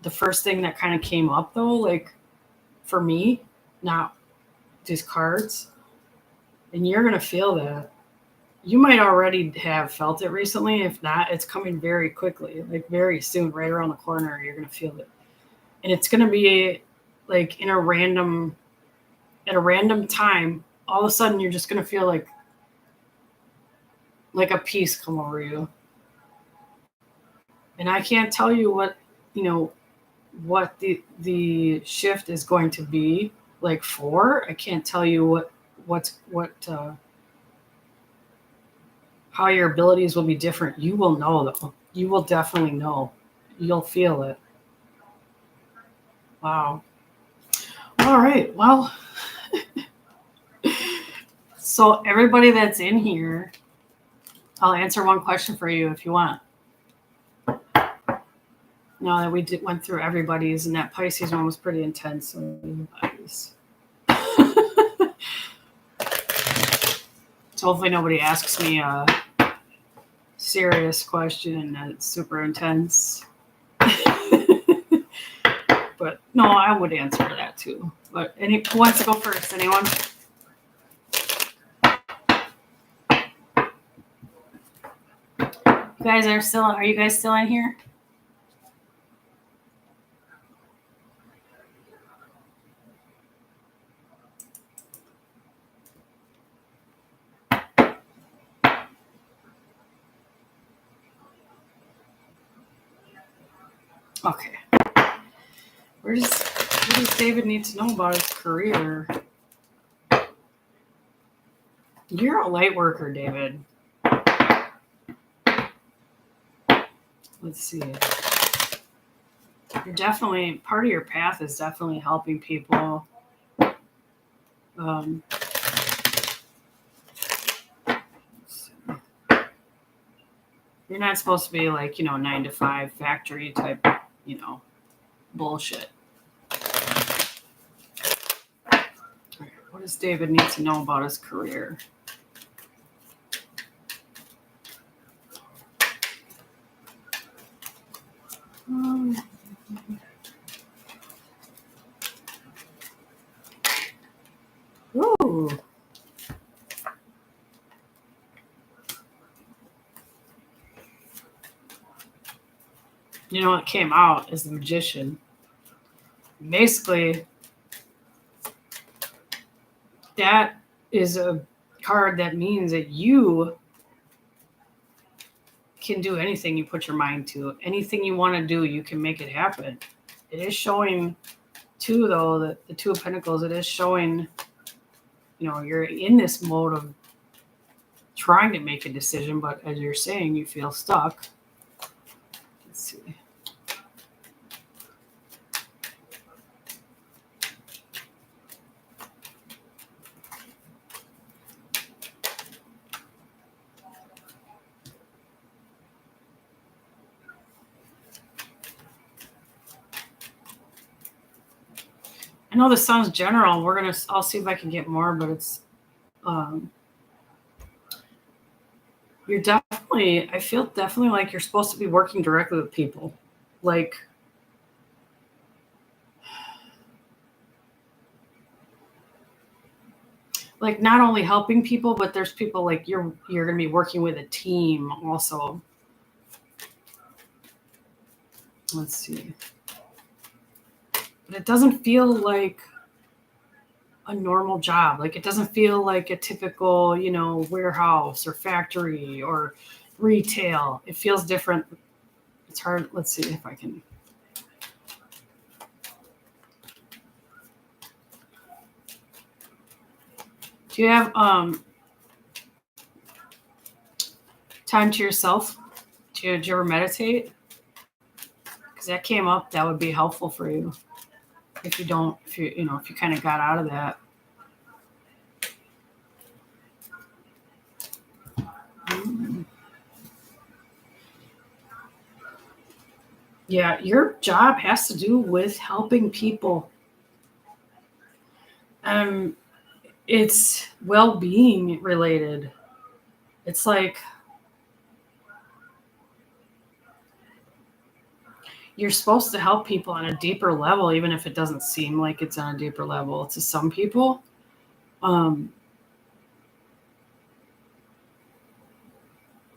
the first thing that kind of came up, though, like, for me, not these cards. And you're going to feel that. You might already have felt it recently. If not, it's coming very quickly, like very soon, right around the corner. You're going to feel it. And it's going to be like at a random time. All of a sudden, you're just going to feel like a peace come over you. And I can't tell you what the shift is going to be like for. I can't tell you how your abilities will be different. You will know, though. You will definitely know. You'll feel it. Wow. All right. Well, so everybody that's in here, I'll answer one question for you if you want. Now that we went through everybody's, and that Pisces one was pretty intense. So hopefully nobody asks me a serious question that's super intense. But no, I would answer that too. But who wants to go first? Anyone? Are you guys still in here? Okay. What does David need to know about his career? You're a light worker, David. Let's see. You're definitely, part of your path is definitely helping people. You're not supposed to be like, 9 to 5 factory type, bullshit. What does David need to know about his career? Ooh. What came out is the Magician. Basically, that is a card that means that you can do anything you put your mind to. Anything you want to do, you can make it happen. It is showing, too, though, that the Two of Pentacles, it is showing, you're in this mode of trying to make a decision, but as you're saying, you feel stuck. Let's see. I know this sounds general. I'll see if I can get more, but it's You're definitely, I feel definitely like you're supposed to be working directly with people. Like, not only helping people, but there's people like you're going to be working with a team also. Let's see. But it doesn't feel like a normal job. Like it doesn't feel like a typical, warehouse or factory or retail. It feels different. It's hard. Let's see if I can. Do you have time to yourself? Did you ever meditate? Because that came up. That would be helpful for you if you don't. If you kind of got out of that. Mm. Yeah, your job has to do with helping people. Um, it's well-being related. It's like you're supposed to help people on a deeper level, even if it doesn't seem like it's on a deeper level to some people. Um,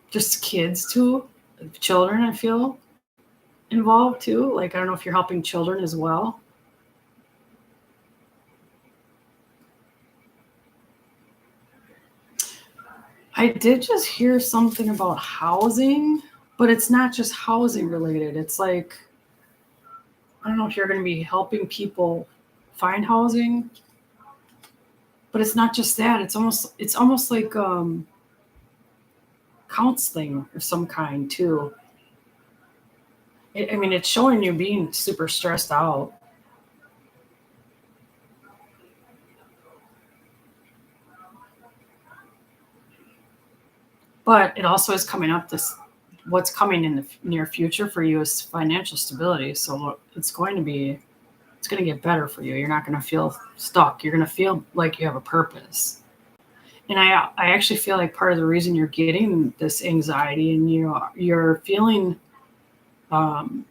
just kids too, children. I feel involved too. Like I don't know if you're helping children as well. I did just hear something about housing, but it's not just housing related. It's like I don't know if you're going to be helping people find housing, but it's not just that. It's almost like counseling of some kind too. I mean, it's showing you being super stressed out, but it also is coming up this what's coming in the near future for you is financial stability. So it's going to get better for you. You're not going to feel stuck. You're going to feel like you have a purpose. And I actually feel like part of the reason you're getting this anxiety and you're feeling um,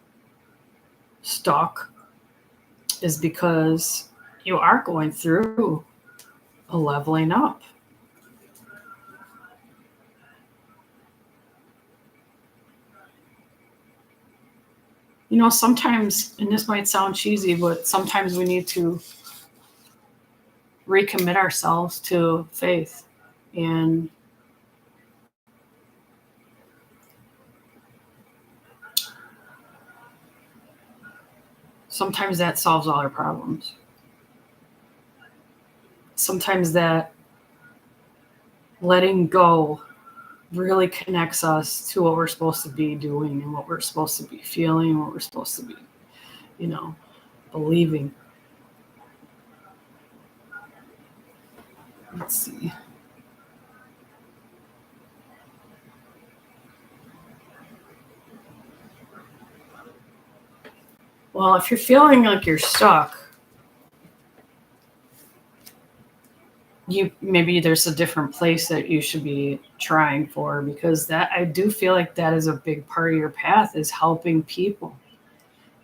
stuck is because you are going through a leveling up. Sometimes, and this might sound cheesy, but sometimes we need to recommit ourselves to faith. And sometimes that solves all our problems. Sometimes that letting go really connects us to what we're supposed to be doing and what we're supposed to be feeling, what we're supposed to be, you know, believing. Let's see. Well, if you're feeling like you're stuck, you maybe there's a different place that you should be trying for because that I do feel like that is a big part of your path is helping people.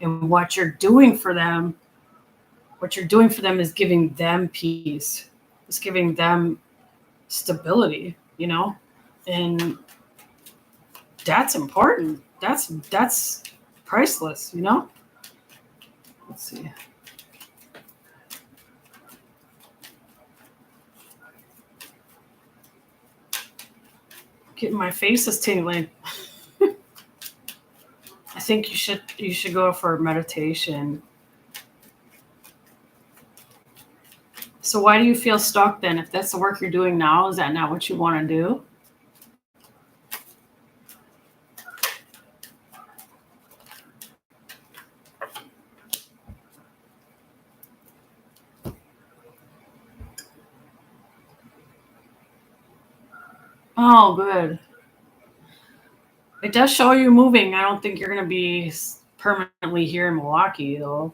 And what you're doing for them is giving them peace. It's giving them stability, And that's important. That's priceless. Let's see. Getting my face is tingling. I think you should go for meditation. So why do you feel stuck then? If that's the work you're doing now, is that not what you want to do? Oh, good. It does show you moving. I don't think you're going to be permanently here in Milwaukee, though.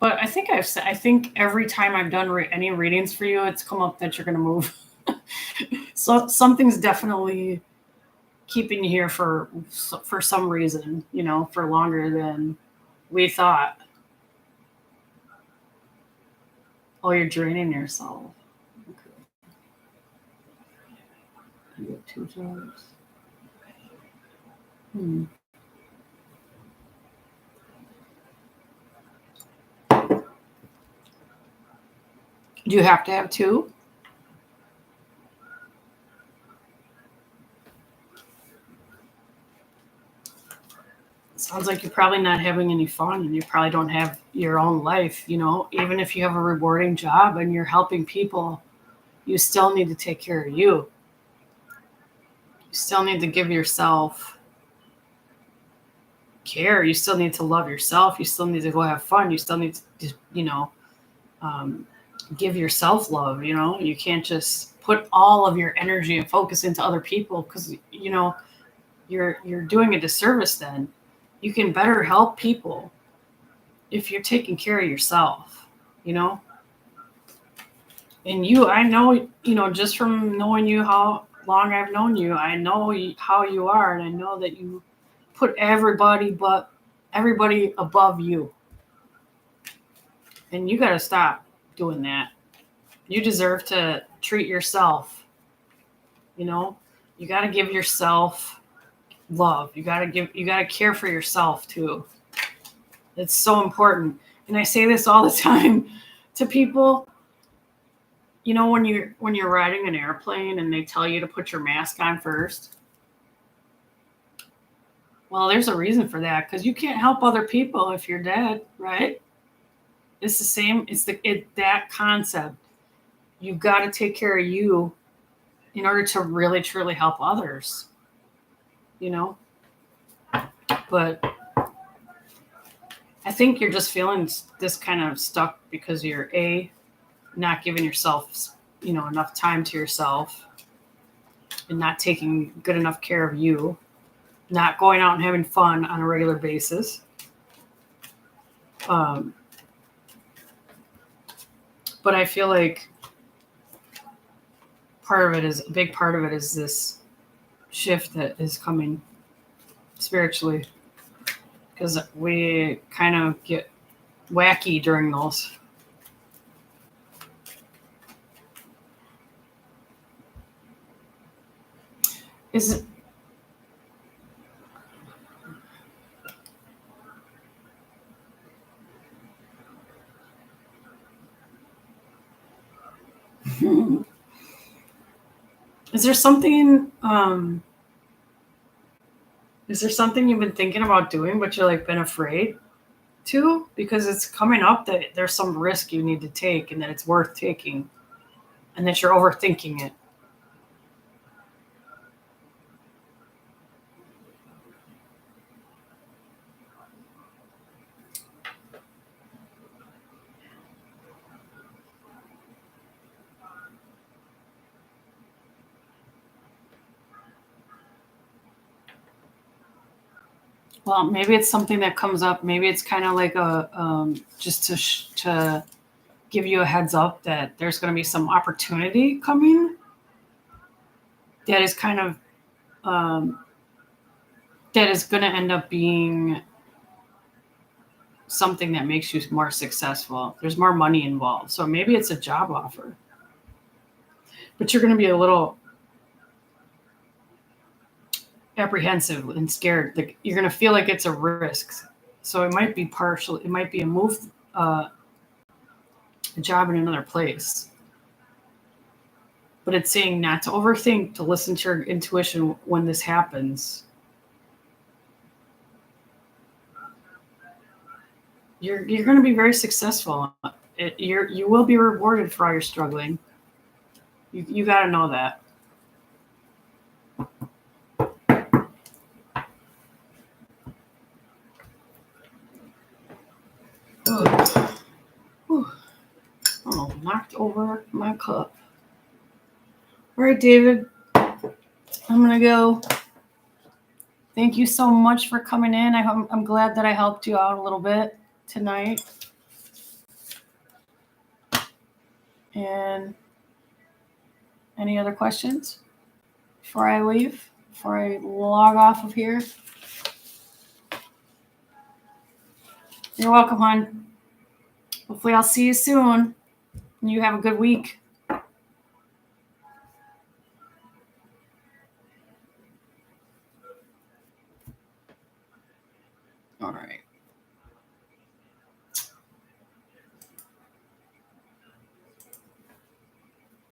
But I think I've said, I think every time I've done any readings for you, it's come up that you're going to move. So something's definitely keeping you here for some reason, for longer than we thought. Oh, you're draining yourself. Okay. You have 2 jobs. Hmm. Do you have to have 2? Sounds like you're probably not having any fun and you probably don't have your own life, even if you have a rewarding job and you're helping people, you still need to take care of you. You still need to give yourself care. You still need to love yourself. You still need to go have fun. You still need to, um, give yourself love. You can't just put all of your energy and focus into other people because, you're doing a disservice then. You can better help people if you're taking care of yourself, you know? And I know, just from knowing you, how long I've known you, I know how you are, and I know that you put everybody above you. And you got to stop doing that. You deserve to treat yourself, you know? You got to give yourself love. You got to care for yourself too. It's so important. And I say this all the time to people. When you're riding an airplane and they tell you to put your mask on first. Well, there's a reason for that, because you can't help other people if you're dead, right? It's the same. It's that concept. You've got to take care of you in order to really truly help others. But I think you're just feeling this kind of stuck because you're not giving yourself, enough time to yourself, and not taking good enough care of you, not going out and having fun on a regular basis. But I feel like a big part of it is this shift that is coming spiritually, because we kind of get wacky during those. Is is there something you've been thinking about doing but you're like been afraid to, because it's coming up that there's some risk you need to take and that it's worth taking and that you're overthinking it? Well, maybe it's something that comes up. Maybe it's kind of like a just to give you a heads up that there's going to be some opportunity coming that is kind of that is going to end up being something that makes you more successful. There's more money involved, so maybe it's a job offer, but you're going to be a little apprehensive and scared. Like, you're going to feel like it's a risk. So it might be partial. It might be a move, a job in another place. But it's saying not to overthink, to listen to your intuition when this happens. You're going to be very successful. You will be rewarded for all your struggling. You got to know that. Oh, knocked over my cup. All right, David, I'm going to go. Thank you so much for coming in. I'm glad that I helped you out a little bit tonight. And any other questions before I leave? Before I log off of here? You're welcome, hon. Hopefully I'll see you soon. You have a good week. All right.